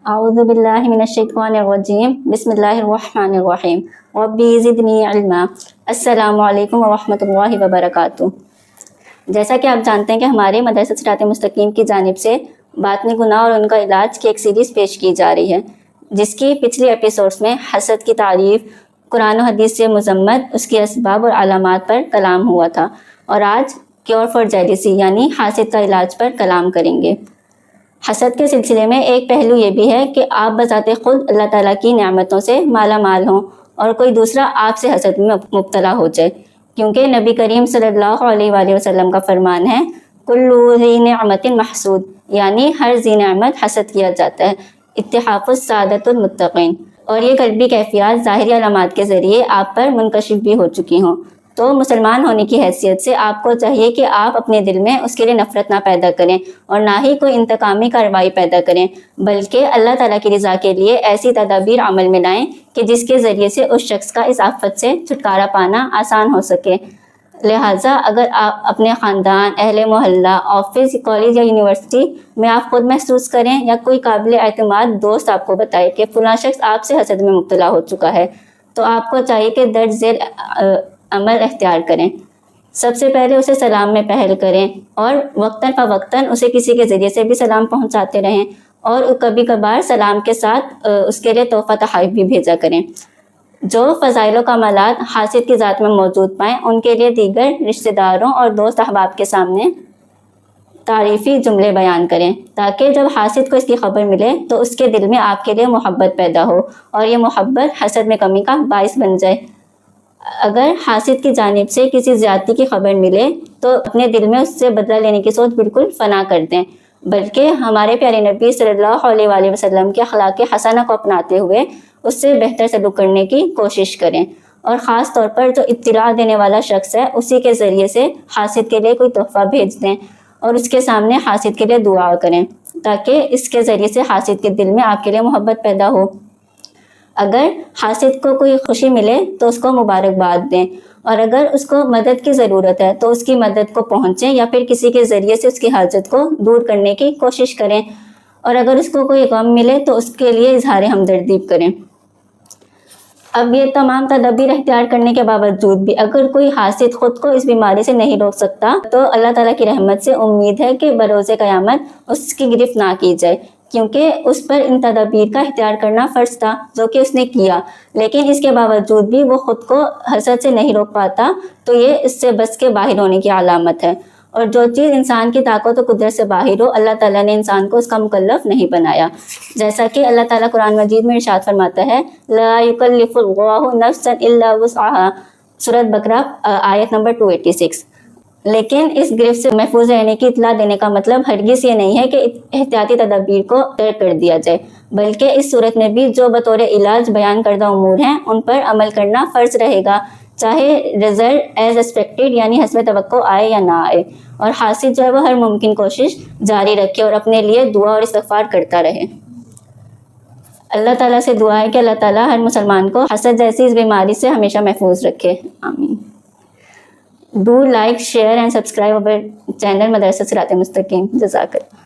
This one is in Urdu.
اعوذ باللہ من الشیطان الرجیم بسم اللہ الرحمن الرحیم ربی زدنی علما۔ السلام علیکم ورحمۃ اللہ وبرکاتہ۔ جیسا کہ آپ جانتے ہیں کہ ہمارے مدرسہ صراط مستقیم کی جانب سے باطنی گناہ اور ان کا علاج کی ایک سیریز پیش کی جا رہی ہے، جس کی پچھلی ایپیسوڈز میں حسد کی تعریف، قرآن و حدیث سے مذمت، اس کے اسباب اور علامات پر کلام ہوا تھا، اور آج کیور فار جیلیسی یعنی حاسد کا علاج پر کلام کریں گے۔ حسد کے سلسلے میں ایک پہلو یہ بھی ہے کہ آپ بذات خود اللہ تعالیٰ کی نعمتوں سے مالا مال ہوں اور کوئی دوسرا آپ سے حسد میں مبتلا ہو جائے، کیونکہ نبی کریم صلی اللہ علیہ وآلہ وسلم کا فرمان ہے کل ذی نعمت محسود، یعنی ہر ذی نعمت حسد کیا جاتا ہے، اتحاف السعادۃ المتقین، اور یہ قلبی کیفیات ظاہری علامات کے ذریعے آپ پر منکشف بھی ہو چکی ہوں۔ تو مسلمان ہونے کی حیثیت سے آپ کو چاہیے کہ آپ اپنے دل میں اس کے لیے نفرت نہ پیدا کریں اور نہ ہی کوئی انتقامی کارروائی پیدا کریں، بلکہ اللہ تعالیٰ کی رضا کے لیے ایسی تدابیر عمل میں لائیں کہ جس کے ذریعے سے اس شخص کا اس آفت سے چھٹکارا پانا آسان ہو سکے۔ لہٰذا اگر آپ اپنے خاندان، اہل محلہ، آفس، کالج یا یونیورسٹی میں آپ خود محسوس کریں یا کوئی قابل اعتماد دوست آپ کو بتائے کہ فلاں شخص آپ سے حسد میں مبتلا ہو چکا ہے، تو آپ کو چاہیے کہ درج ذیل عمل اختیار کریں۔ سب سے پہلے اسے سلام میں پہل کریں اور وقتاً فوقتاً اسے کسی کے ذریعے سے بھی سلام پہنچاتے رہیں، اور کبھی کبھار سلام کے ساتھ اس کے لیے تحفہ تحائف بھی بھیجا کریں۔ جو فضائل و کمالات حاسد کی ذات میں موجود پائیں ان کے لیے دیگر رشتہ داروں اور دوست احباب کے سامنے تعریفی جملے بیان کریں، تاکہ جب حاسد کو اس کی خبر ملے تو اس کے دل میں آپ کے لیے محبت پیدا ہو اور یہ محبت حسد میں کمی کا باعث بن جائے۔ اگر حاسد کی جانب سے کسی زیادتی کی خبر ملے تو اپنے دل میں اس سے بدلہ لینے کی سوچ بالکل فنا کر دیں، بلکہ ہمارے پیارے نبی صلی اللہ علیہ وآلہ وسلم کے اخلاق حسنہ کو اپناتے ہوئے اس سے بہتر سلوک کرنے کی کوشش کریں، اور خاص طور پر جو اطلاع دینے والا شخص ہے اسی کے ذریعے سے حاسد کے لیے کوئی تحفہ بھیج دیں اور اس کے سامنے حاسد کے لیے دعا کریں، تاکہ اس کے ذریعے سے حاسد کے دل میں آپ کے لیے محبت پیدا ہو۔ اگر حاسد کو کوئی خوشی ملے تو اس کو مبارکباد دیں، اور اگر اس کو مدد کی ضرورت ہے تو اس کی مدد کو پہنچیں یا پھر کسی کے ذریعے سے اس کی حاجت کو دور کرنے کی کوشش کریں، اور اگر اس کو کوئی غم ملے تو اس کے لیے اظہار ہمدردی کریں۔ اب یہ تمام تدابیر اختیار کرنے کے باوجود بھی اگر کوئی حاسد خود کو اس بیماری سے نہیں روک سکتا تو اللہ تعالیٰ کی رحمت سے امید ہے کہ بروز قیامت اس کی گرفت نہ کی جائے، کیونکہ اس پر ان تدابیر کا اختیار کرنا فرض تھا جو کہ اس نے کیا، لیکن اس کے باوجود بھی وہ خود کو حسد سے نہیں روک پاتا، تو یہ اس سے بس کے باہر ہونے کی علامت ہے، اور جو چیز انسان کی طاقت و قدرت سے باہر ہو اللہ تعالیٰ نے انسان کو اس کا مکلف نہیں بنایا، جیسا کہ اللہ تعالیٰ قرآن مجید میں ارشاد فرماتا ہے لا یکلف اللہ نفسا الا وسعها، سورۃ بقرہ آیت نمبر 286۔ لیکن اس گرفت سے محفوظ رہنے کی اطلاع دینے کا مطلب ہرگز یہ نہیں ہے کہ احتیاطی تدابیر کو ترک کر دیا جائے، بلکہ اس صورت میں بھی جو بطور علاج بیان کردہ امور ہیں ان پر عمل کرنا فرض رہے گا، چاہے رزلٹ ایز ایکسپیکٹڈ یعنی حسب توقع آئے یا نہ آئے، اور حاسد جو ہے وہ ہر ممکن کوشش جاری رکھے اور اپنے لیے دعا اور استغفار کرتا رہے۔ اللہ تعالیٰ سے دعا ہے کہ اللہ تعالیٰ ہر مسلمان کو حسد جیسی اس بیماری سے ہمیشہ محفوظ رکھے، آمین۔ Do like, share and subscribe our channel Madrasa Sirat Mustaqim. Jazakallah.